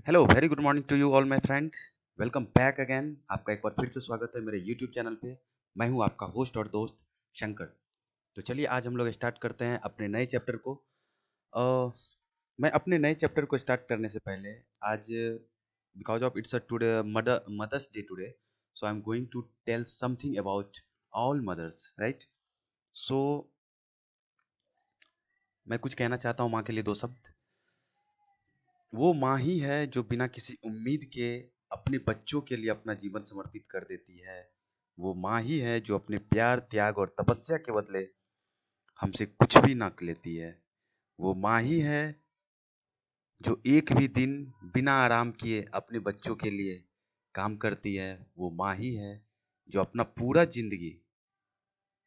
Hello very good morning to you all my friends. Welcome back again. आपका एक बार फिर से स्वागत है मेरे यूट्यूब चैनल पे। मैं हूं आपका होस्ट और दोस्त शंकर। तो चलिए आज हम लोग स्टार्ट करते हैं अपने नए चैप्टर को। अ, मैं अपने नए चैप्टर को स्टार्ट करने से पहले आज because of it's a today Mother's Day today, so I am going to tell something about all mothers, right. So मैं कुछ कहना चाहता हूँ माँ के लिए दो शब्द। वो माँ ही है जो बिना किसी उम्मीद के अपने बच्चों के लिए अपना जीवन समर्पित कर देती है। वो माँ ही है जो अपने प्यार, त्याग और तपस्या के बदले हमसे कुछ भी ना लेती है। वो माँ ही है जो एक भी दिन बिना आराम किए अपने बच्चों के लिए काम करती है। वो माँ ही है जो अपना पूरा जिंदगी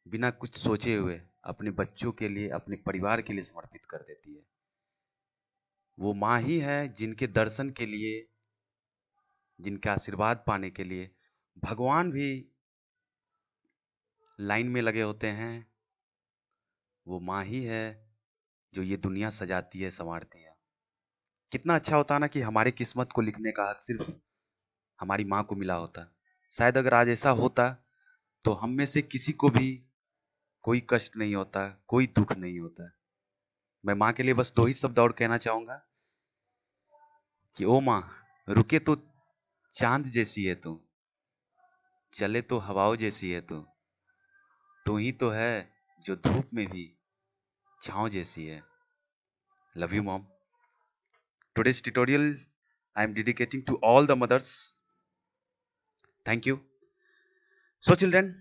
बिना कुछ सोचे हुए अपने बच्चों के लिए, अपने परिवार के लिए समर्पित कर देती है। वो माँ ही है जिनके दर्शन के लिए, जिनके आशीर्वाद पाने के लिए भगवान भी लाइन में लगे होते हैं। वो माँ ही है जो ये दुनिया सजाती है, संवारती है। कितना अच्छा होता ना कि हमारी किस्मत को लिखने का हक सिर्फ हमारी माँ को मिला होता। शायद अगर आज ऐसा होता तो हम में से किसी को भी कोई कष्ट नहीं होता, कोई दुख नहीं होता। मैं माँ के लिए बस दो ही शब्द और कहना चाहूंगा कि ओ माँ, रुके तो चांद जैसी है तू, चले तो हवाओं जैसी है तू ही तो है जो धूप में भी छाँव जैसी है। Love you mom. Today's tutorial I am dedicating to all the mothers. Thank you. So children,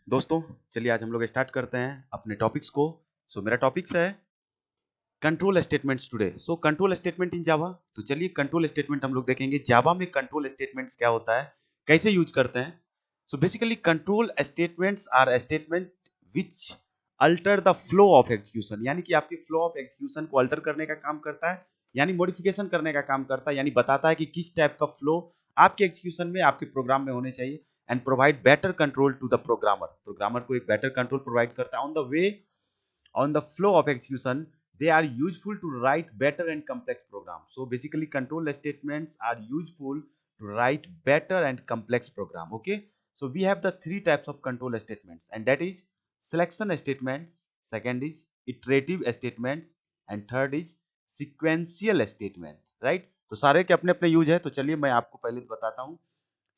दोस्तों, चलिए आज हम लोग स्टार्ट करते हैं अपने टॉपिक्स को। मेरा टॉपिक्स है control statements today. Control statement in Java. तो चलिए कंट्रोल स्टेटमेंट हम लोग देखेंगे जावा में कंट्रोल स्टेटमेंट्स क्या होता है, कैसे यूज करते हैं। Basically control statements are statement which alter the flow of execution, यानी कि आपके फ्लो ऑफ एग्जीक्यूशन को अल्टर करने का काम करता है, यानी मॉडिफिकेशन करने का काम करता है, यानी बताता है कि किस टाइप का फ्लो आपके एग्जीक्यूशन में, आपके प्रोग्राम में होने चाहिए। And provide better control to the programmer. Programmer को एक बेटर कंट्रोल प्रोवाइड करता है on the way, on the flow of execution. They are useful to write better and complex programs. So basically control statements are useful to write better and complex program. Okay, so we have the three types of control statements, and that is selection statements, second is iterative statements, and third is sequential statement, right? तो सारे के अपने अपने use है। तो चलिए मैं आपको पहले बताता हूँ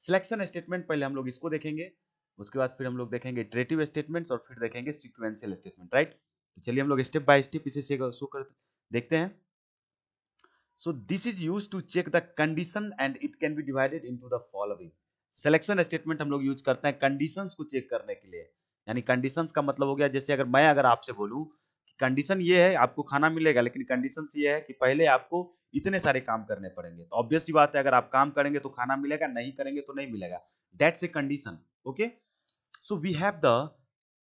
सिलेक्शन स्टेटमेंट। पहले हम लोग इसको देखेंगे, उसके बाद फिर हम लोग देखेंगे इटरेटिव स्टेटमेंट्स और फिर देखेंगे सीक्वेंशियल स्टेटमेंट, राइट। तो चलिए हम लोग स्टेप बाय स्टेप इसे शो कर देखते हैं। So this is use to check the condition and it can be divided into the following. Selection statement हम लोग यूज करते हैं कंडीशंस को चेक करने के लिए। यानी कंडीशंस का मतलब हो गया, जैसे अगर आपसे बोलूं कि कंडीशन ये है आपको खाना मिलेगा, लेकिन कंडीशन ये है कि पहले आपको इतने सारे काम करने पड़ेंगे। तो ऑब्वियस सी बात है, अगर आप काम करेंगे तो खाना मिलेगा, नहीं करेंगे तो नहीं मिलेगा। That's a condition. Okay, so we have the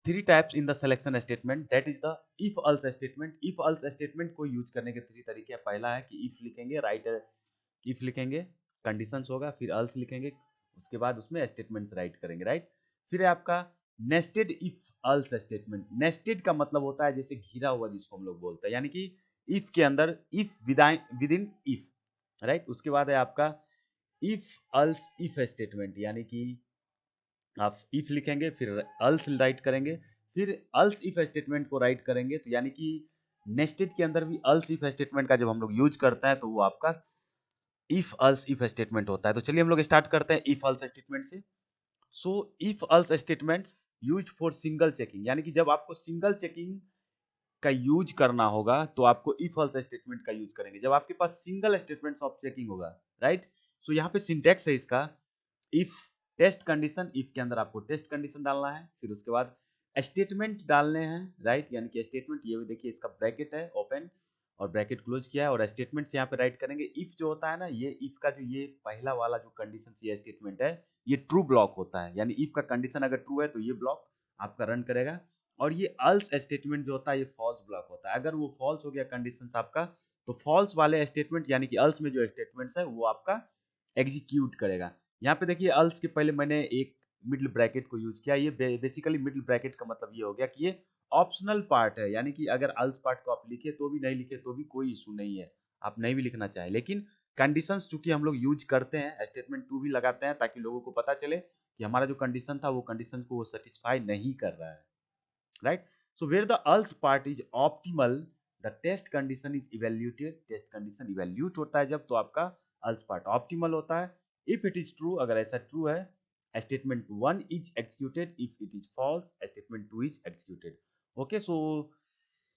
three types in the selection statement, that is the if else statement. if else statement को यूज करने के तीन तरीके हैं। पहला है कि if लिखेंगे, राइट if लिखेंगे, कंडीशंस होगा, फिर else लिखेंगे, उसके बाद उसमें स्टेटमेंट्स राइट करेंगे, राइट। फिर है आपका nested if else statement. Nested का मतलब होता है जैसे घिरा हुआ, जिसको हम लोग बोलते हैं, यानी कि if के अंदर if with in if, right. उसके बाद है आपका if else if स्टेटमेंट, यानी कि आप इफ लिखेंगे फिर अल्स राइट करेंगे, फिर अल्स इफ स्टेटमेंट को राइट करेंगे। तो यानी कि नेस्टेड के अंदर भी अल्स इफ स्टेटमेंट का जब हम लोग यूज करते हैं तो वो आपका इफ अल्स इफ स्टेटमेंट होता है। तो चलिए हम लोग स्टार्ट करते हैं इफ अल्स स्टेटमेंट से। So if else statements use for single checking, यानी कि जब आपको सिंगल चेकिंग का यूज करना होगा तो आपको इफ अल्स स्टेटमेंट का यूज करेंगे, जब आपके पास सिंगल स्टेटमेंट ऑफ चेकिंग होगा, राइट। सो यहाँ पे सिंटेक्स है इसका, इफ टेस्ट कंडीशन, इफ के अंदर आपको टेस्ट कंडीशन डालना है, फिर उसके बाद स्टेटमेंट डालने हैं, राइट। यानी कि स्टेटमेंट, ये भी देखिए इसका ब्रैकेट है ओपन और ब्रैकेट क्लोज किया है, और स्टेटमेंट यहाँ पे राइट करेंगे। इफ जो होता है ना, ये इफ का जो ये पहला वाला जो कंडीशन ये स्टेटमेंट है, ये ट्रू ब्लॉक होता है। यानी इफ का कंडीशन अगर ट्रू है तो ये ब्लॉक आपका रन करेगा, और ये अल्स स्टेटमेंट जो होता है ये फॉल्स ब्लॉक होता है। अगर वो फॉल्स हो गया कंडीशन आपका, तो फॉल्स वाले स्टेटमेंट यानी कि अल्स में जो स्टेटमेंट्स है वो आपका एग्जीक्यूट करेगा। यहाँ पे देखिए अल्स के पहले मैंने एक मिडिल ब्रैकेट को यूज किया। ये बेसिकली मिडिल ब्रैकेट का मतलब ये हो गया कि ये ऑप्शनल पार्ट है, यानी कि अगर अल्स पार्ट को आप लिखे तो भी, नहीं लिखे तो भी कोई इशू नहीं है, आप नहीं भी लिखना चाहे। लेकिन कंडीशंस चूंकि हम लोग यूज करते हैं, स्टेटमेंट टू भी लगाते हैं ताकि लोगों को पता चले कि हमारा जो कंडीशन था वो कंडीशन को वो सेटिस्फाई नहीं कर रहा है, right. So where the else part is optimal, the test condition is evaluated, test condition evaluate होता है जब, तो आपका अल्स पार्ट ऑप्टिमल होता है। इफ इट इज ट्रू, अगर ऐसा ट्रू है, statement one is executed, if it is false, statement two is executed. Okay, so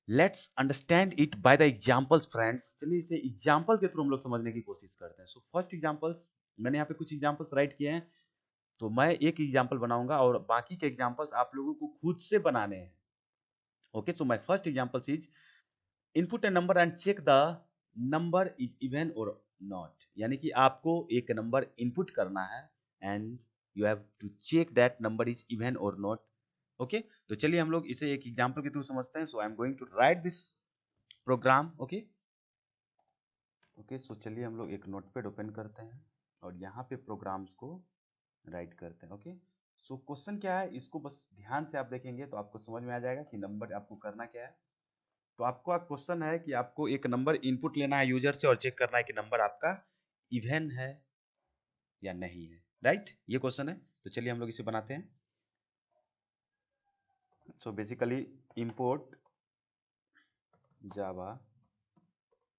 let's understand it by the examples friends. चलिए इसे एग्जाम्पल के थ्रू हम लोग समझने की कोशिश करते हैं। सो फर्स्ट एग्जाम्पल्स, मैंने यहाँ पे कुछ एग्जाम्पल्स राइट किए हैं, तो मैं एक एग्जाम्पल बनाऊंगा और बाकी के एग्जाम्पल्स आप लोगों को खुद से बनाने हैं। Okay, so my first example is input a number and check the number is even or not, यानी कि आपको एक नंबर इनपुट करना है and you have to check that number is even or not. Okay, तो चलिए हम लोग इसे एक एग्जाम्पल के थ्रू समझते हैं। So I am going to write this program. Okay okay, so चलिए हम लोग एक नोटपैड ओपन करते हैं और यहाँ पे प्रोग्राम्स को राइट करते हैं। ओके, सो क्वेश्चन क्या है, इसको बस ध्यान से आप देखेंगे तो आपको समझ में आ जाएगा कि नंबर आपको करना क्या है। तो आपको क्वेश्चन है कि आपको एक नंबर इनपुट लेना है यूजर से और चेक करना है कि नंबर आपका इवन है या नहीं है, राइट, ये क्वेश्चन है। तो चलिए हम लोग इसे बनाते हैं। So basically import Java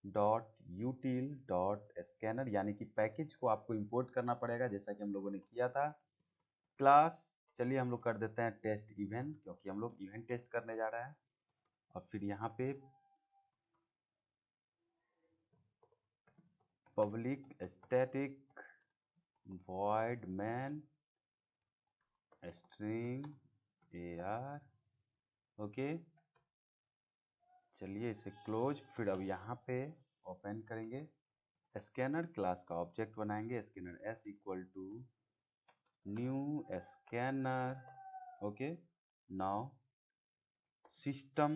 dot यूटिल dot scanner, यानी कि पैकेज को आपको इंपोर्ट करना पड़ेगा जैसा कि हम लोगों ने किया था। क्लास, चलिए हम लोग कर देते हैं टेस्ट इवन, क्योंकि हम लोग इवन टेस्ट करने जा रहे हैं। और फिर यहाँ पे public static void main string ar। Okay, चलिए इसे क्लोज। फिर अब यहाँ पे ओपन करेंगे, स्कैनर क्लास का ऑब्जेक्ट बनाएंगे, scanner s equal to new scanner. Okay, now system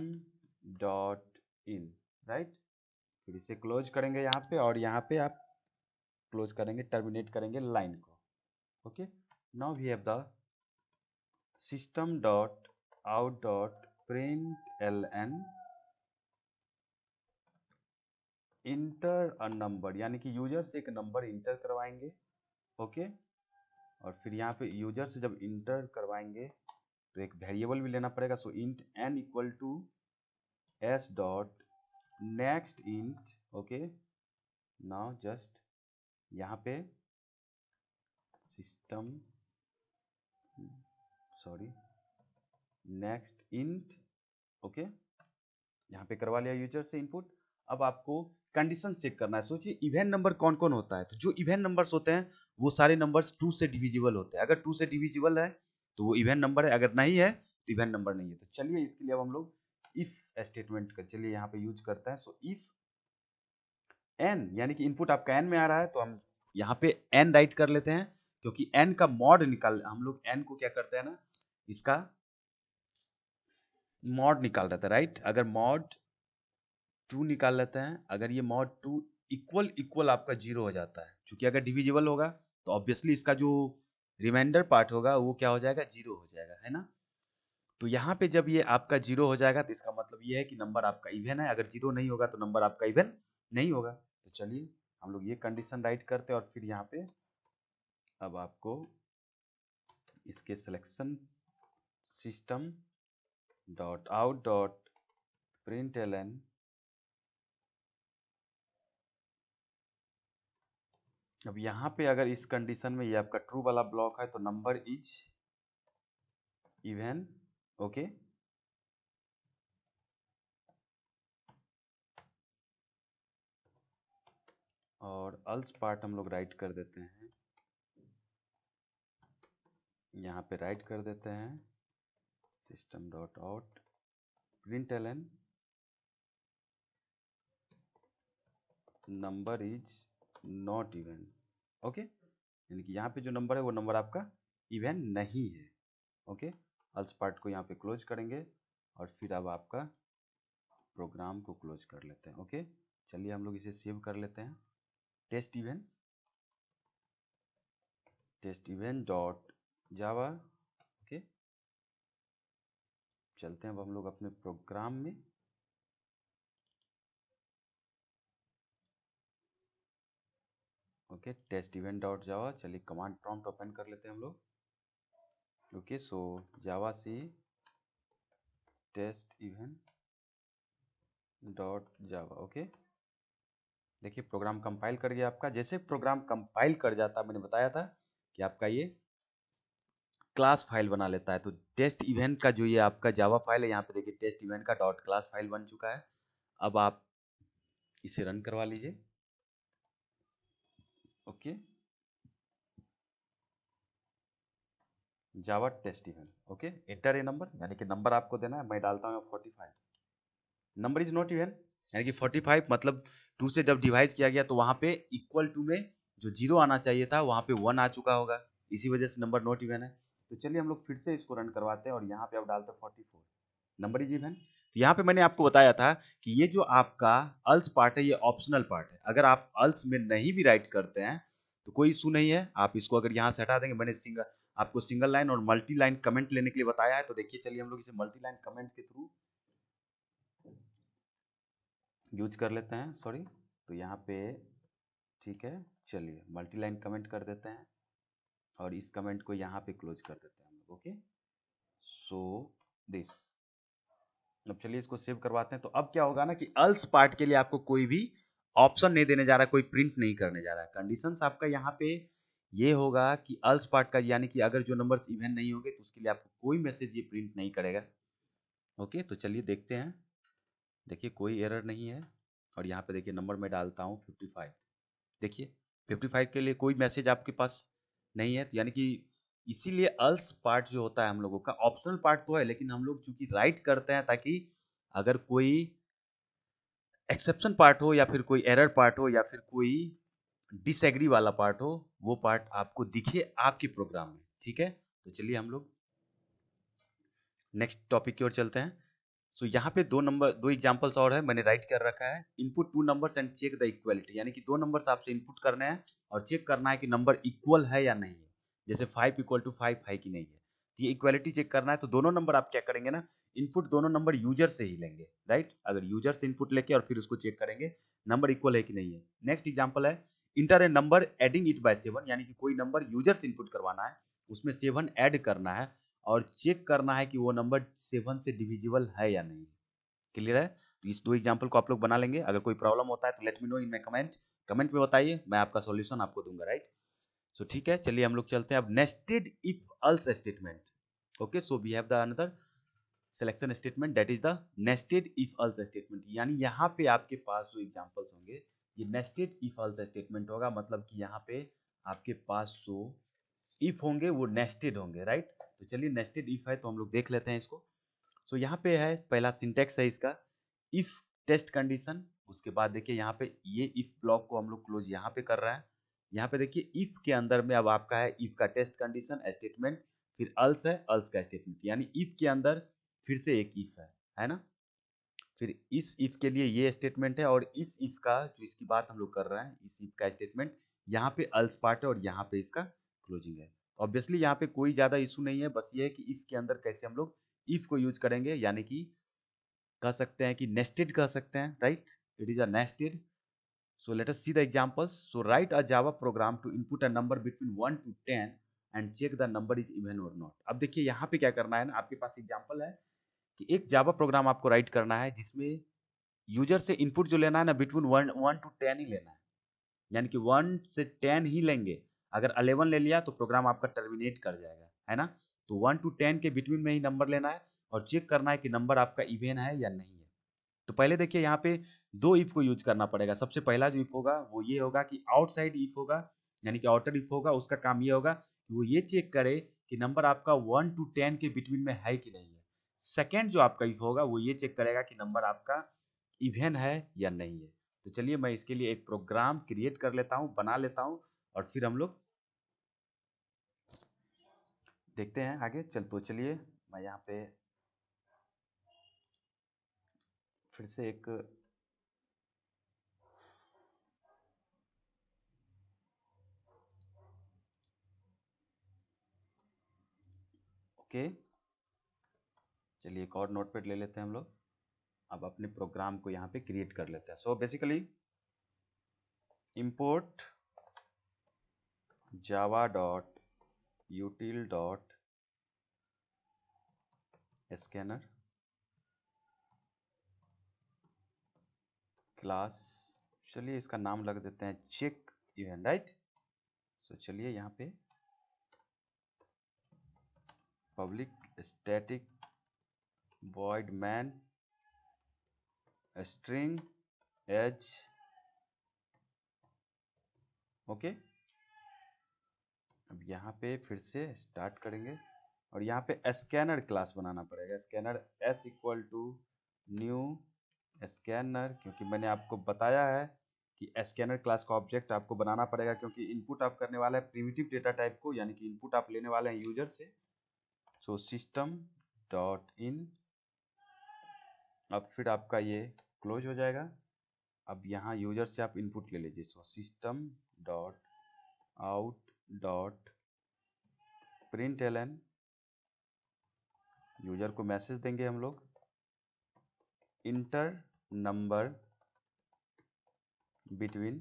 dot in, right. फिर इसे क्लोज करेंगे यहाँ पे, और यहाँ पे आप क्लोज करेंगे, टर्मिनेट करेंगे लाइन को। Okay, now we have the system dot out dot print l n enter a number, यानी कि यूजर से एक नंबर इंटर करवाएंगे। ओके, और फिर यहाँ पे यूजर से जब इंटर करवाएंगे तो एक वेरिएबल भी लेना पड़ेगा। So int n equal to s dot next int. Okay, now just यहाँ पे system, sorry, next int. Okay, यहाँ पे करवा लिया यूजर से इनपुट। अब आपको कंडीशन चेक करना है। सोचिए इवन नंबर कौन कौन होता है, तो जो इवन नंबर्स होते हैं वो सारे नंबर्स टू से डिविजिबल होते हैं। अगर टू से डिविजिबल है तो वो इवन नंबर है, अगर नहीं है तो इवन नंबर नहीं है। तो चलिए इसके लिए अब हम लोग इफ स्टेटमेंट का चलिए यहाँ पे यूज करते हैं। सो इफ एन, यानी कि इनपुट आपका एन में आ रहा है तो हम यहाँ पे एन राइट कर लेते हैं, क्योंकि एन का मॉड निकाल, हम लोग एन को क्या करते हैं ना, इसका मॉड निकाल रहे थे, राइट। अगर मॉड टू निकाल लेते हैं, अगर ये मॉड टू इक्वल इक्वल आपका जीरो हो जाता है, क्योंकि अगर डिविजिबल होगा तो ऑब्वियसली इसका जो रिमाइंडर पार्ट होगा वो क्या हो जाएगा, जीरो हो जाएगा, है ना। तो यहाँ पे जब ये आपका जीरो हो जाएगा तो इसका मतलब ये है कि नंबर आपका इवन है। अगर जीरो नहीं होगा तो नंबर आपका इवन नहीं होगा। तो चलिए हम लोग ये कंडीशन राइट करते हैं और फिर यहाँ पे अब आपको इसके selection system dot out dot print l n, अब यहाँ पे अगर इस कंडीशन में ये आपका ट्रू वाला ब्लॉक है तो नंबर इज इवन। ओके, और अल्स पार्ट हम लोग राइट कर देते हैं, यहाँ पे राइट कर देते हैं system dot out print l n number is not even. Okay, यानी कि यहाँ पे जो नंबर है वो नंबर आपका इवन नहीं है। ओके, अल्स पार्ट को यहाँ पे क्लोज करेंगे और फिर अब आपका प्रोग्राम को क्लोज कर लेते हैं। ओके, चलिए हम लोग इसे सेव कर लेते हैं। Test even dot Java. Okay, चलते हैं अब हम लोग अपने प्रोग्राम में। Okay, test event dot Java. चलिए कमांड प्रॉम्प्ट ओपन कर लेते हैं हम लोग। Okay, so Java c test event dot Java. Okay, देखिए प्रोग्राम कंपाइल कर गया आपका। जैसे प्रोग्राम कंपाइल कर जाता, मैंने बताया था कि आपका ये क्लास फाइल बना लेता है। तो टेस्ट इवेंट का जो ये आपका जावा फाइल है, यहाँ पे देखिए टेस्ट इवेंट का डॉट क्लास फाइल बन चुका है। अब आप इसे रन करवा लीजिए। Okay, Java test event. Okay, enter a number, यानी कि नंबर आपको देना है। मैं डालता हूँ 45। नंबर इज नॉट इवन, यानी कि 45 मतलब 2 से जब डिवाइड किया गया तो वहां पे इक्वल टू में जो 0 आना चाहिए था वहां पे 1 आ चुका होगा, इसी वजह से नंबर नॉट इवन है। तो चलिए हम लोग फिर से इसको रन करवाते हैं और यहाँ पे आप डालते हैं 44, नंबर इज इवन। तो यहाँ पे मैंने आपको बताया था कि ये जो आपका अल्स पार्ट है ये ऑप्शनल पार्ट है। अगर आप अल्स में नहीं भी राइट करते हैं तो कोई इशू नहीं है, आप इसको अगर यहाँ से हटा देंगे। मैंने आपको सिंगल लाइन और मल्टी लाइन कमेंट लेने के लिए बताया है। तो देखिए, चलिए हम लोग इसे मल्टी लाइन कमेंट के थ्रू यूज कर लेते हैं। सॉरी, तो यहाँ पे ठीक है, चलिए मल्टी लाइन कमेंट कर देते हैं और इस कमेंट को यहाँ पे क्लोज कर देते हैं हम लोग। Okay, so this. अब चलिए इसको सेव करवाते हैं। तो अब क्या होगा ना कि अल्स पार्ट के लिए आपको कोई भी ऑप्शन नहीं देने जा रहा है, कोई प्रिंट नहीं करने जा रहा है। कंडीशंस आपका यहाँ पे ये होगा कि अल्स पार्ट का, यानी कि अगर जो नंबर्स इवन नहीं होंगे तो उसके लिए आपको कोई मैसेज ये प्रिंट नहीं करेगा। ओके, तो चलिए देखते हैं। देखिए कोई एरर नहीं है और यहाँ पे देखिए नंबर मैं डालता हूँ 55। देखिए 55 के लिए कोई मैसेज आपके पास नहीं है। तो यानी कि इसीलिए अल्स पार्ट जो होता है हम लोगों का ऑप्शनल पार्ट तो है, लेकिन हम लोग चूंकि राइट करते हैं ताकि अगर कोई एक्सेप्शन पार्ट हो या फिर कोई एरर पार्ट हो या फिर कोई डिसएग्री वाला पार्ट हो, वो पार्ट आपको दिखे आपके प्रोग्राम में। ठीक है, तो चलिए हम लोग नेक्स्ट टॉपिक की ओर चलते हैं। सो यहाँ पे दो एग्जांपल्स और है, मैंने राइट कर रखा है। Input two numbers and check the equality, यानी कि दो नंबर्स आपसे इनपुट करने हैं और चेक करना है कि नंबर इक्वल है या नहीं है। जैसे 5 इक्वल टू 5 है कि नहीं है, तो ये इक्वलिटी चेक करना है। तो दोनों नंबर आप क्या करेंगे ना, इनपुट दोनों नंबर यूजर से ही लेंगे, राइट। अगर यूजर से इनपुट लेके और फिर उसको चेक करेंगे नंबर इक्वल है कि नहीं है। नेक्स्ट एग्जाम्पल है, inter A number adding it by 7, यानी कि कोई नंबर यूजर से इनपुट करवाना है, उसमें 7 ऐड करना है और चेक करना है कि वो नंबर 7 से डिविजिबल है या नहीं। क्लियर है? तो इस दो एग्जांपल को आप लोग बना लेंगे। अगर कोई प्रॉब्लम होता है तो let me know in my comment में बताइए, मैं आपका सॉल्यूशन आपको दूंगा, राइट। सो ठीक है, चलिए हम लोग चलते हैं अब nested if else statement. Okay, so we have the another selection statement that is the nested if else statement. यानी यहाँ पे आपके पास जो एग्जांपल्स होंगे ये नेस्टेड इफ अल्स स्टेटमेंट होगा, मतलब कि यहाँ पे आपके पास जो इफ होंगे वो नेस्टेड होंगे, राइट। तो चलिए नेस्टेड इफ है तो हम लोग देख लेते हैं इसको। सो यहाँ पे है पहला सिंटेक्स है इसका, इफ टेस्ट कंडीशन। उसके बाद देखिए यहाँ पे ये इफ ब्लॉक को हम लोग क्लोज यहाँ पे कर रहे हैं। यहाँ पे देखिए इफ के अंदर में अब आपका है इफ का टेस्ट कंडीशन स्टेटमेंट, फिर अल्स है, अल्स का स्टेटमेंट, यानी इफ के अंदर फिर से एक इफ है ना। फिर इस इफ के लिए ये स्टेटमेंट है और इस इफ का जो इसकी बात हम लोग कर रहे हैं इस इफ का स्टेटमेंट, यहाँ पे अल्स पार्ट है और यहाँ पे इसका क्लोजिंग है। ऑब्वियसली यहाँ पे कोई ज्यादा इशू नहीं है, बस ये है कि इफ के अंदर कैसे हम लोग इफ को यूज करेंगे, यानी कि कह सकते हैं कि नेस्टेड कह सकते हैं, right. It is a nested. So let us see the examples. So write a Java program to input a number between 1 to 10 and check the number is even or not. अब देखिए यहाँ पे क्या करना है ना, आपके पास एग्जांपल है कि एक जावा प्रोग्राम आपको राइट करना है जिसमें यूजर से इनपुट जो लेना है ना बिटवीन 1 to 10 ही लेना है, यानी कि 1 से 10 ही लेंगे। अगर 11 ले लिया तो प्रोग्राम आपका टर्मिनेट कर जाएगा, है ना। तो 1 to 10 के बिटवीन में ही नंबर लेना है और चेक करना है कि नंबर आपका इवन है या नहीं है। तो पहले देखिए यहाँ पे दो इफ को यूज करना पड़ेगा। सबसे पहला जो इफ होगा वो ये होगा कि आउटसाइड इफ होगा, यानी कि आउटर इफ होगा। उसका काम ये होगा कि वो ये चेक करे कि नंबर आपका 1 to 10 के बिटवीन में है कि नहीं है। सेकेंड जो आपका इफ होगा वो ये चेक करेगा कि नंबर आपका इवन है या नहीं है। तो चलिए मैं इसके लिए एक प्रोग्राम क्रिएट कर लेता हूँ, बना लेता हूँ और फिर हम लोग देखते हैं आगे। तो चलिए मैं यहाँ पे फिर से एक ओके, चलिए एक और नोटपैड ले लेते हैं हम लोग। अब अपने प्रोग्राम को यहाँ पे क्रिएट कर लेते हैं। So basically import java dot util dot scanner class, चलिए इसका नाम लग देते हैं चेक इवेंट, राइट। सो चलिए यहाँ पे public static void main string एज, ओके। अब यहाँ पे फिर से स्टार्ट करेंगे और यहाँ पे स्कैनर क्लास बनाना पड़ेगा। Scanner s equal to new scanner, क्योंकि मैंने आपको बताया है कि स्कैनर क्लास का ऑब्जेक्ट आपको बनाना पड़ेगा, क्योंकि इनपुट आप करने वाले हैं प्रिमिटिव डेटा टाइप को, यानी कि इनपुट आप लेने वाले हैं यूजर से। सो सिस्टम डॉट इन, अब फिर आपका ये क्लोज हो जाएगा। अब यहाँ यूजर से आप इनपुट ले लीजिए। So system dot out dot println, user को मैसेज देंगे हम लोग inter number between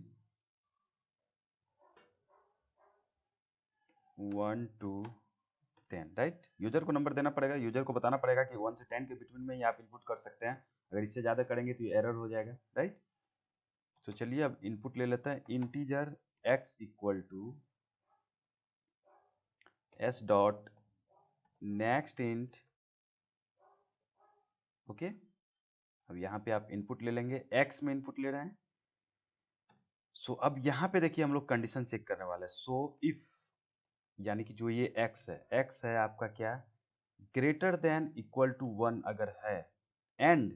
1 to 10, right. User को नंबर देना पड़ेगा, यूजर को बताना पड़ेगा कि 1 से 10 के बिटवीन में ही आप इनपुट कर सकते हैं। अगर इससे ज़्यादा करेंगे तो ये एरर हो जाएगा, राइट। तो चलिए अब इनपुट ले लेते हैं। Integer x equal to s dot next int, okay. अब यहाँ पे आप इनपुट ले लेंगे, x में इनपुट ले रहे हैं। सो अब यहाँ पे देखिए हम लोग कंडीशन चेक करने वाले हैं। सो इफ, यानी कि जो ये x है आपका क्या, ग्रेटर देन इक्वल टू 1 अगर है, एंड,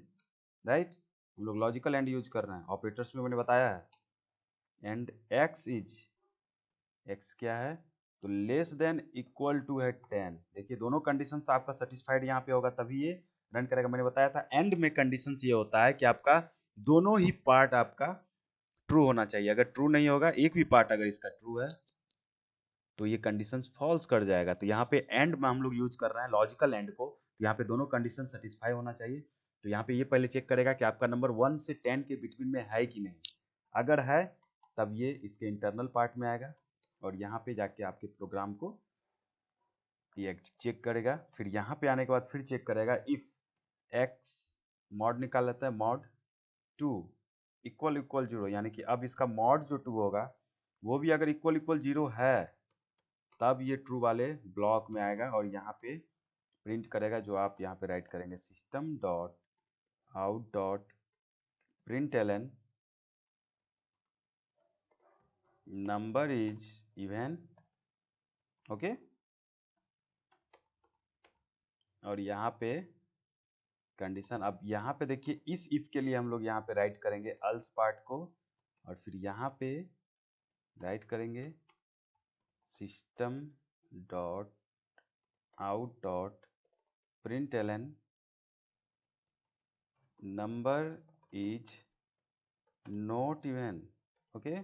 राइट। हम लोग लॉजिकल एंड यूज कर रहे हैं, ऑपरेटर्स में मैंने बताया है। एंड x क्या है, तो लेस देन इक्वल टू है 10। देखिए दोनों कंडीशंस आपका सेटिस्फाइड यहाँ पे होगा तभी ये रन करेगा। मैंने बताया था एंड में कंडीशंस ये होता है कि आपका दोनों ही पार्ट आपका ट्रू होना चाहिए। अगर ट्रू नहीं होगा, एक भी पार्ट अगर इसका ट्रू है तो ये कंडीशंस फॉल्स कर जाएगा। तो यहाँ पे एंड में हम लोग यूज कर रहे हैं लॉजिकल एंड को, तो यहाँ पे दोनों कंडीशन सेटिस्फाई होना चाहिए। तो यहाँ पे ये पहले चेक करेगा कि आपका नंबर 1 से 10 के बिटवीन में है कि नहीं। अगर है तब ये इसके इंटरनल पार्ट में आएगा और यहाँ पे जाके आपके प्रोग्राम को ये चेक करेगा। फिर यहाँ पे आने के बाद फिर चेक करेगा इफ एक्स मॉड निकाल लेता है, मॉड 2 इक्वल इक्वल 0, यानी कि अब इसका मॉड जो 2 होगा वो भी अगर इक्वल इक्वल 0 है तब ये ट्रू वाले ब्लॉक में आएगा और यहाँ पे प्रिंट करेगा जो आप यहाँ पे राइट करेंगे, system dot out dot println number is even, okay. और यहाँ पे कंडीशन, अब यहाँ पे देखिए इस इफ के लिए हम लोग यहाँ पे राइट करेंगे अल्स पार्ट को और फिर यहाँ पे राइट करेंगे system dot out dot println number is not even, okay.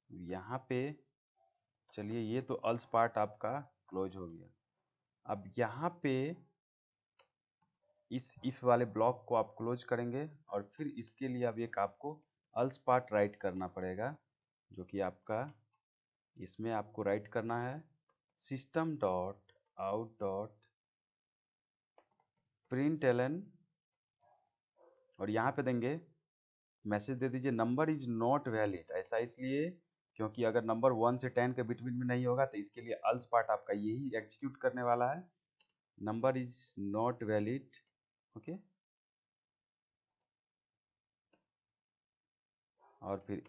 यहाँ पे चलिए ये तो अल्स पार्ट आपका क्लोज हो गया। अब यहाँ पे इस इफ वाले ब्लॉक को आप क्लोज करेंगे और फिर इसके लिए अब एक आपको अल्स पार्ट राइट करना पड़ेगा, जो कि आपका इसमें आपको राइट करना है system dot out dot println, और यहाँ पे देंगे मैसेज दे दीजिए नंबर इज नॉट वैलिड। ऐसा इसलिए क्योंकि अगर नंबर 1 से 10 के बिटवीन में नहीं होगा तो इसके लिए अल्स पार्ट आपका यही एग्जीक्यूट करने वाला है, number is not valid, okay. और फिर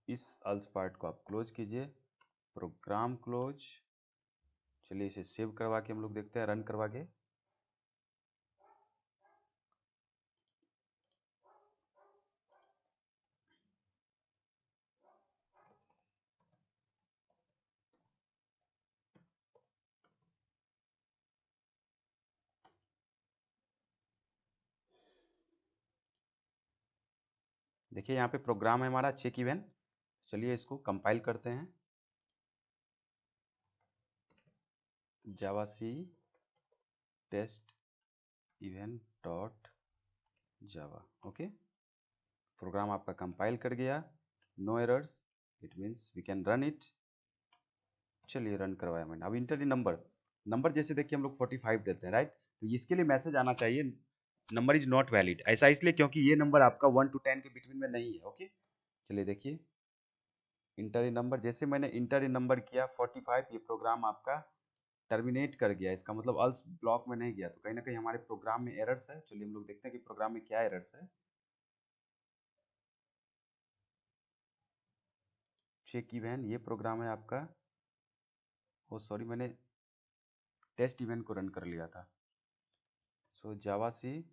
इस अल्स पार्ट को आप क्लोज कीजिए, प्रोग्राम क्लोज। चलिए इसे सेव करवा के हम लोग देखते हैं, रन करवा के। देखिए यहाँ पे प्रोग्राम है हमारा चेक इवेंट। चलिए इसको कंपाइल करते हैं, javac test event dot Java, okay. Program आपका कंपाइल कर गया, no errors, it means we can run it. चलिए रन करवाया मैंने। अब इंटर द नंबर, नंबर जैसे देखिए हम लोग 45 देते हैं, राइट? तो इसके लिए मैसेज आना चाहिए नंबर इज नॉट वैलिड। ऐसा इसलिए क्योंकि ये नंबर आपका 1 to 10 के बिटवीन में नहीं है। ओके, चलिए देखिए इंटर द नंबर, जैसे मैंने इंटर द नंबर किया 45, ये प्रोग्राम आपका टर्मिनेट कर गया। इसका मतलब अल्स ब्लॉक में नहीं गया, तो कहीं ना कहीं हमारे प्रोग्राम में एरर्स है। चलिए हम लोग देखते हैं कि प्रोग्राम में क्या एरर्स है। चेक इवेंट, ये प्रोग्राम है आपका। ओ सॉरी, मैंने टेस्ट इवेंट को रन कर लिया था। सो जावा सी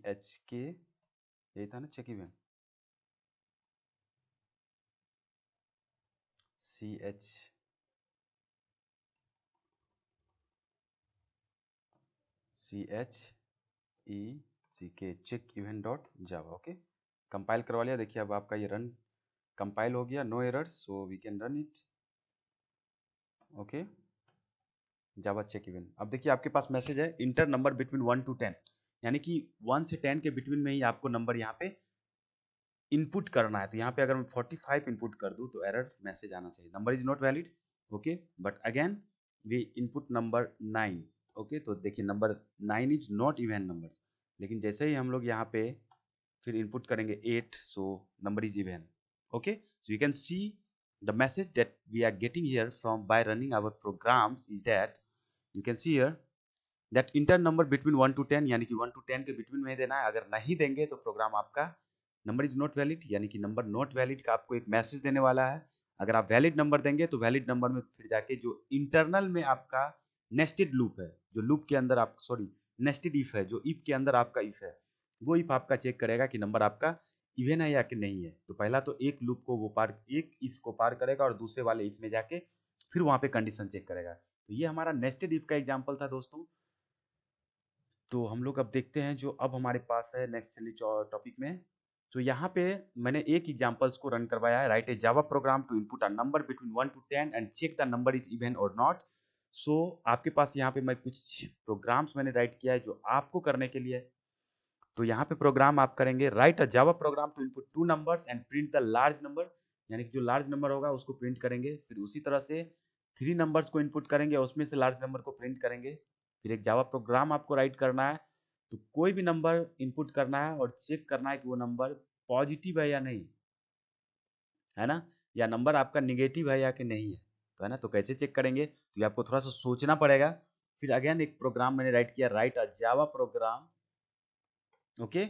एच के, यही था ना check event, C H E C K, check event dot Java. Okay, compile करवा लिया। देखिए अब आपका ये रन कंपाइल हो गया, no errors, so we can run it. Okay, Java check event. अब देखिए आपके पास मैसेज है इंटर नंबर बिटवीन 1 to 10, यानी कि 1 से 10 के बिटवीन में ही आपको नंबर यहाँ पे इनपुट करना है। तो यहाँ पे अगर मैं 45 इनपुट कर दूँ तो एरर मैसेज आना चाहिए, number is not valid. Okay, but again we input number 9। Okay, तो देखिए number 9 is not even number, लेकिन जैसे ही हम लोग यहाँ पे फिर इनपुट करेंगे 8, so number is even. Okay, so you can see the message that we are getting here from by running our programs is that you can see here that enter number between 1 to 10, यानी कि 1 to 10 के between में देना है। अगर नहीं देंगे तो प्रोग्राम आपका नंबर इज नॉट वैलिड, यानी कि नंबर नॉट वैलिड का आपको एक मैसेज देने वाला है। अगर आप वैलिड नंबर देंगे तो वैलिड नंबर में फिर जाके जो इंटरनल में आपका नेस्टेड लूप है, जो लूप के अंदर आप सॉरी नेस्टेड इफ है, जो इफ के अंदर आपका इफ है, वो इफ आपका चेक करेगा कि नंबर आपका इवन है या कि नहीं है। तो पहला तो एक लूप को वो पार, एक इफ को पार करेगा और दूसरे वाले इफ में जाके फिर वहां पे कंडीशन चेक करेगा। तो ये हमारा नेस्टेड इफ का एग्जाम्पल था दोस्तों। तो हम लोग अब देखते हैं जो अब हमारे पास है नेक्स्ट चलिए टॉपिक में। तो यहाँ पे मैंने एक एग्जांपल्स को रन करवाया है, write a Java program to input a number between 1 to 10 and check the number is even or not. So आपके पास यहाँ पे मैं कुछ प्रोग्राम्स मैंने राइट किया है जो आपको करने के लिए है। तो यहाँ पे प्रोग्राम आप करेंगे, write a Java program to input 2 numbers and print the large number, यानी कि जो लार्ज नंबर होगा उसको प्रिंट करेंगे। फिर उसी तरह से 3 numbers को इनपुट करेंगे, उसमें से लार्ज नंबर को प्रिंट करेंगे। फिर एक जावा प्रोग्राम आपको राइट करना है, तो कोई भी नंबर इनपुट करना है और चेक करना है कि वो नंबर पॉजिटिव है या नहीं, है ना, या नंबर आपका निगेटिव है या कि नहीं है। तो है ना, तो कैसे चेक करेंगे, तो ये आपको थोड़ा सा सोचना पड़ेगा। फिर अगेन एक प्रोग्राम मैंने राइट किया, right a Java programme okay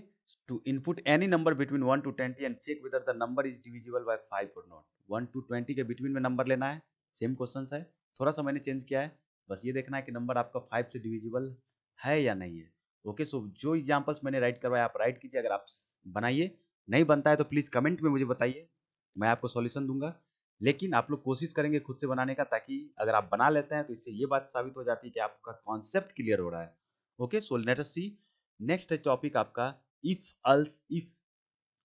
to input any number between 1 to 20 and check whether the number is divisible by 5 or not। 1 to 20 के बिटवीन में नंबर लेना है, सेम क्वेश्चन है, थोड़ा सा मैंने चेंज किया है। बस ये देखना है कि नंबर आपका 5 से डिविजिबल है या नहीं है। ओके, सो जो एग्जांपल्स मैंने राइट करवाया आप राइट कीजिए, अगर आप बनाइए, नहीं बनता है तो प्लीज़ कमेंट में मुझे बताइए, मैं आपको सॉल्यूशन दूंगा। लेकिन आप लोग कोशिश करेंगे खुद से बनाने का, ताकि अगर आप बना लेते हैं तो इससे ये बात साबित हो जाती है कि आपका कॉन्सेप्ट क्लियर हो रहा है। ओके, सो लेट अस सी नेक्स्ट टॉपिक आपका इफ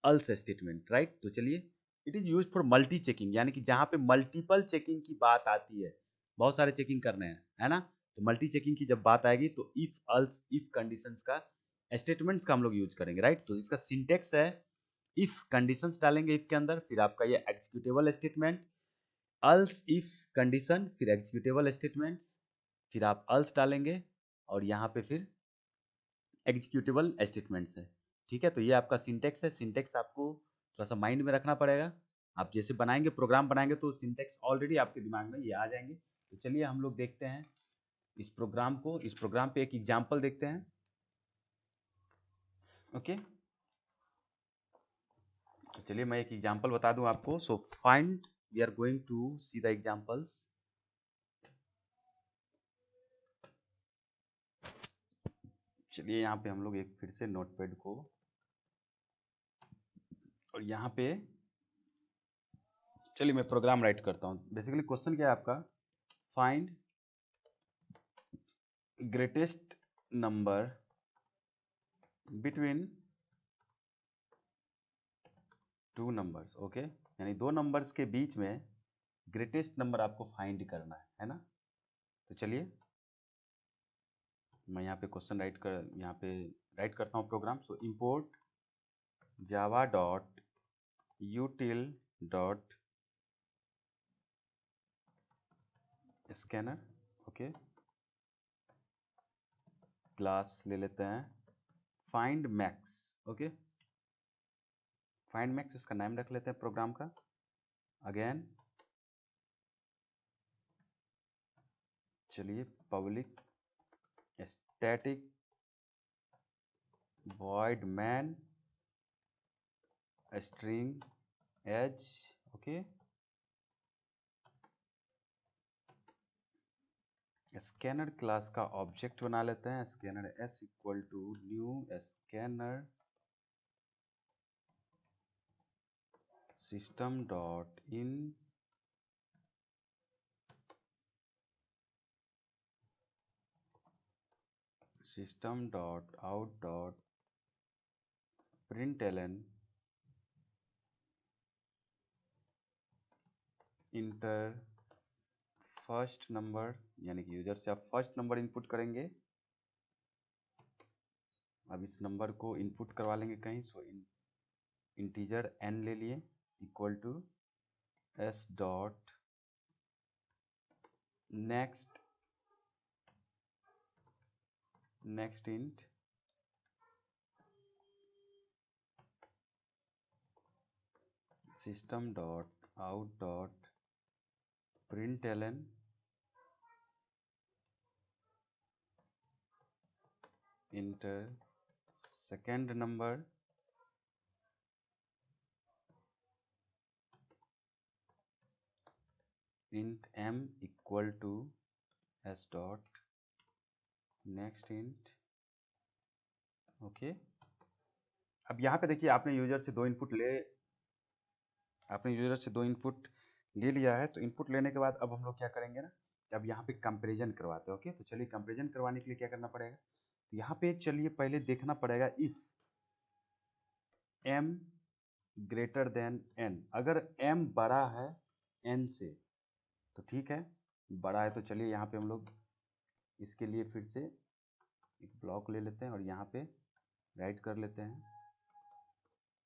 अल्स स्टेटमेंट, राइट। तो चलिए, it is use for multi checking, यानी कि जहां पे मल्टीपल चेकिंग की बात आती है, बहुत सारे चेकिंग करने हैं, है ना। तो मल्टी चेकिंग की जब बात आएगी तो इफ अल्स इफ कंडीशंस का स्टेटमेंट्स का हम लोग यूज करेंगे, राइट। तो इसका सिंटेक्स है इफ कंडीशंस डालेंगे इफ के अंदर, फिर आपका ये एग्जीक्यूटेबल स्टेटमेंट, अल्स इफ कंडीशन, फिर एग्जीक्यूटेबल स्टेटमेंट्स, फिर आप अल्स डालेंगे और यहाँ पे फिर एग्जीक्यूटेबल स्टेटमेंट्स है। ठीक है, तो ये आपका सिंटेक्स है। सिंटेक्स आपको थोड़ा सा माइंड में रखना पड़ेगा। आप जैसे बनाएंगे प्रोग्राम बनाएंगे तो सिंटेक्स ऑलरेडी आपके दिमाग में ये आ जाएंगे। तो चलिए हम लोग देखते हैं इस प्रोग्राम को, इस प्रोग्राम पे एक एग्जाम्पल देखते हैं। ओके, तो चलिए मैं एक एग्जाम्पल बता दूं आपको। So find, we are going to see the examples. चलिए यहाँ पे हम लोग एक फिर से नोटपैड को, और यहाँ पे चलिए मैं प्रोग्राम राइट करता हूँ। बेसिकली क्वेश्चन क्या है आपका, find greatest number between 2 numbers। Okay, यानी 2 numbers के बीच में ग्रेटेस्ट नंबर आपको फाइंड करना है ना। तो चलिए मैं यहाँ पे क्वेश्चन राइट करता हूँ program. So import Java dot util dot scanner. Okay, class ले लेते हैं find max. Okay, find max इसका नाम रख लेते हैं प्रोग्राम का। अगेन चलिए public static void main string एज। ओके, स्कैनर क्लास का ऑब्जेक्ट बना लेते हैं। Scanner s equal to new scanner system dot in system dot out dot println enter first number, यानी कि यूजर से आप फर्स्ट नंबर इनपुट करेंगे। अब इस नंबर को इनपुट करवा लेंगे कहीं, सो इंटीजर n ले लिए equal to s dot next next int system dot out dot println enter second number int m equal to s dot next int. Okay, अब यहाँ पे देखिए आपने यूजर से दो इनपुट ले लिया है। तो इनपुट लेने के बाद अब हम लोग क्या करेंगे ना, अब यहाँ पे कंपैरिजन करवाते हैं। ओके, तो चलिए कंपैरिजन करवाने के लिए क्या करना पड़ेगा, तो यहाँ पे चलिए पहले देखना पड़ेगा if m greater than n। अगर m बड़ा है n से तो ठीक है, बड़ा है तो चलिए यहाँ पे हम लोग इसके लिए फिर से एक ब्लॉक ले लेते हैं और यहाँ पे राइट कर लेते हैं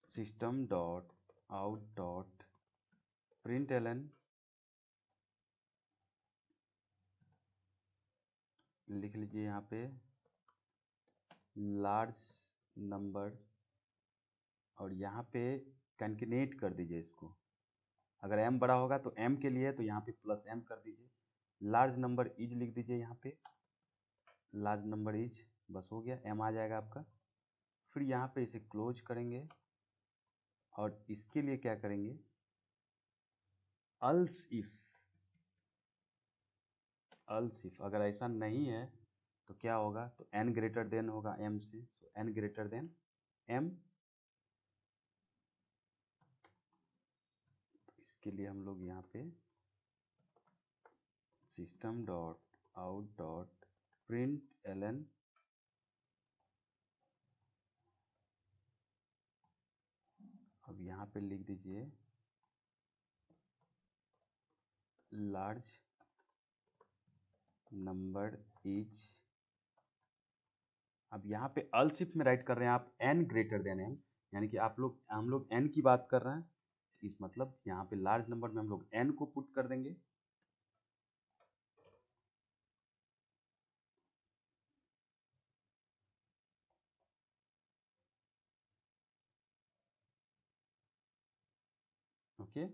system dot out dot println लिख लीजिए यहाँ पे लार्ज नंबर, और यहाँ पे कंकेनेट कर दीजिए इसको। अगर m बड़ा होगा तो m के लिए तो यहाँ पे प्लस m कर दीजिए। लार्ज नंबर इज लिख दीजिए यहाँ पे, लार्ज नंबर इज, बस हो गया, m आ जाएगा आपका। फिर यहाँ पे इसे क्लोज करेंगे और इसके लिए क्या करेंगे, अल्स इफ अगर ऐसा नहीं है तो क्या होगा, तो n ग्रेटर देन होगा m से, सो n ग्रेटर देन m। तो इसके लिए हम लोग यहाँ पे system dot out dot println अब यहाँ पे लिख दीजिए लार्ज नंबर इज। अब यहाँ पे अल्सिफ में राइट कर रहे हैं आप n ग्रेटर देन m, यानी कि हम लोग n की बात कर रहे हैं। इस मतलब यहाँ पे लार्ज नंबर में हम लोग n को पुट कर देंगे। ओके,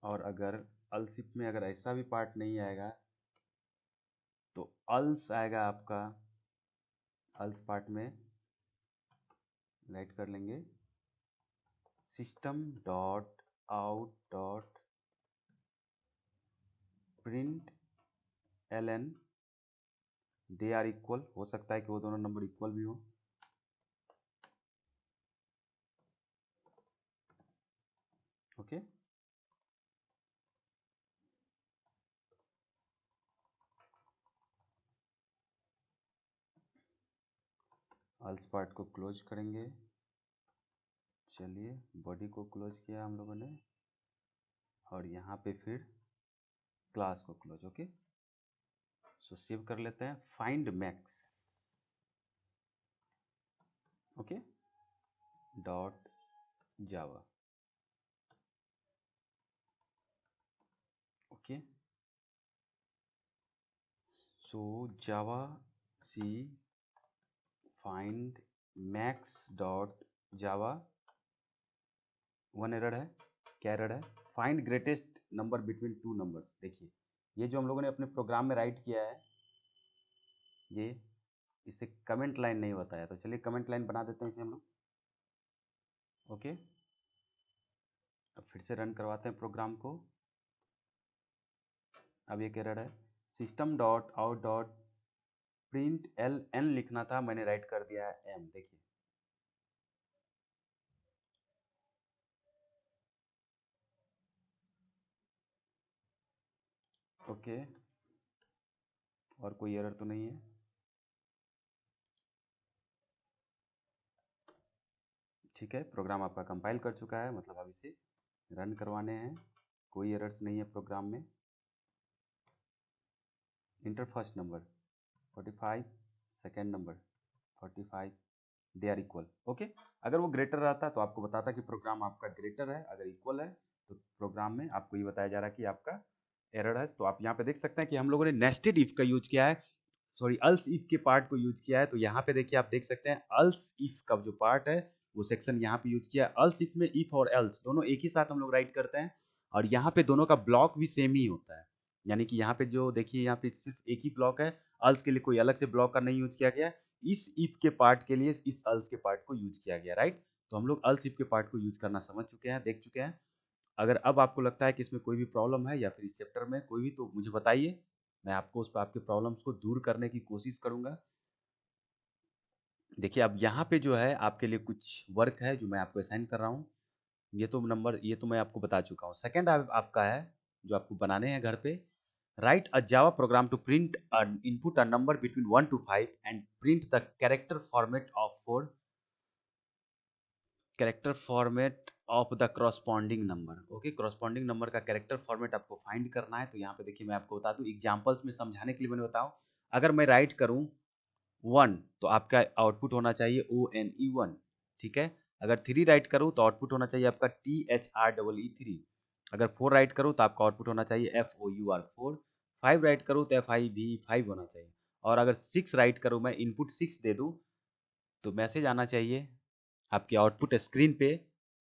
और अगर अल्सिफ में अगर ऐसा भी पार्ट नहीं आएगा तो अल्स आएगा आपका। अल्स पार्ट में राइट कर लेंगे system dot out dot print ln they are equal, हो सकता है कि वो दोनों नंबर इक्वल भी हो। ओके, अल्स पार्ट को क्लोज करेंगे। चलिए बॉडी को क्लोज किया हम लोगों ने, और यहाँ पे फिर क्लास को क्लोज। ओके, सो सेव कर लेते हैं find max. Okay, dot Java. Okay, so Java c find max dot Java. One error है। क्या एरर है? Find greatest number between two numbers. देखिए, ये जो हम लोगों ने अपने प्रोग्राम में राइट किया है, ये इसे कमेंट लाइन नहीं बताया, तो चलिए कमेंट लाइन बना देते हैं इसे हम लोग। ओके, अब फिर से रन करवाते हैं प्रोग्राम को। अब ये एरर है, system dot out dot print l n लिखना था, मैंने राइट कर दिया है एम। देखिए, ओके, और कोई एरर तो नहीं है। ठीक है, प्रोग्राम आपका कंपाइल कर चुका है, मतलब अब इसे रन करवाने हैं। कोई एरर्स नहीं है प्रोग्राम में। Enter first number 45, second number 45, they are equal. Okay, अगर वो ग्रेटर रहता तो आपको बताता कि प्रोग्राम आपका ग्रेटर है, अगर इक्वल है तो प्रोग्राम में आपको ये बताया जा रहा है कि आपका एरर है। तो आप यहाँ पे देख सकते हैं कि हम लोगों ने नेस्टेड इफ का यूज किया है, सॉरी अल्स इफ के पार्ट को यूज किया है। तो यहाँ पे देखिए, आप देख सकते हैं अल्स इफ का जो पार्ट है वो सेक्शन यहाँ पे यूज किया है। अल्स इफ में इफ और एल्स दोनों एक ही साथ हम लोग राइट करते हैं, और यहाँ पे दोनों का ब्लॉक भी सेम ही होता है। यानी कि यहाँ पे जो देखिए, यहाँ पे सिर्फ एक ही ब्लॉक है, अल्स के लिए कोई अलग से ब्लॉक का नहीं यूज किया गया। इस इफ के पार्ट के लिए इस अल्स के पार्ट को यूज किया गया, राइट। तो हम लोग अल्स इफ के पार्ट को यूज करना समझ चुके हैं, देख चुके हैं। अगर अब आपको लगता है कि इसमें कोई भी प्रॉब्लम है या फिर इस चैप्टर में कोई भी, तो मुझे बताइए, मैं आपको उस पर आपके प्रॉब्लम्स को दूर करने की कोशिश करूंगा। देखिए, अब यहाँ पे जो है आपके लिए कुछ वर्क है जो मैं आपको असाइन कर रहा हूँ। ये तो मैं आपको बता चुका हूँ। सेकेंड आपका है जो आपको बनाने हैं घर पे। Write a Java program to print input a number between 1 to 5 and print the character format of four character format of the corresponding number. Okay, corresponding number का कैरेक्टर फॉर्मेट आपको फाइंड करना है। तो यहाँ पे देखिए, मैं आपको बता दूं, एग्जांपल्स में समझाने के लिए मैंने बताऊं। अगर मैं राइट करूं 1, तो आपका आउटपुट होना चाहिए ONE 1। ठीक है, अगर 3 राइट करूं तो आउटपुट होना चाहिए आपका THREE 3। अगर 4 राइट करूं तो आपका आउटपुट होना चाहिए FOUR 4। 5 राइट करूं तो FIV 5 होना चाहिए। और अगर 6 राइट करूं, मैं इनपुट 6 दे दूं, तो मैसेज आना चाहिए आपके आउटपुट स्क्रीन पे,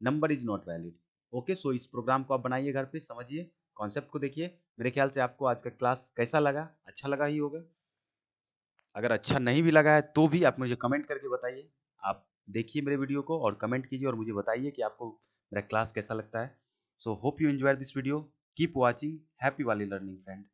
number is not valid. Okay, so इस प्रोग्राम को आप बनाइए घर पे, समझिए, कॉन्सेप्ट को देखिए। मेरे ख्याल से आपको आज का क्लास कैसा लगा? अच्छा लगा ही होगा। अगर अच्छा नहीं भी लगा है तो भी आप मुझे कमेंट करके बताइए। आप देखिए मेरे वीडियो को और कमेंट कीजिए और मुझे बताइए कि आपको मेरा क्लास कैसा लगता है। So hope you enjoy this video. Keep watching. Happy वाली लर्निंग फ्रेंड।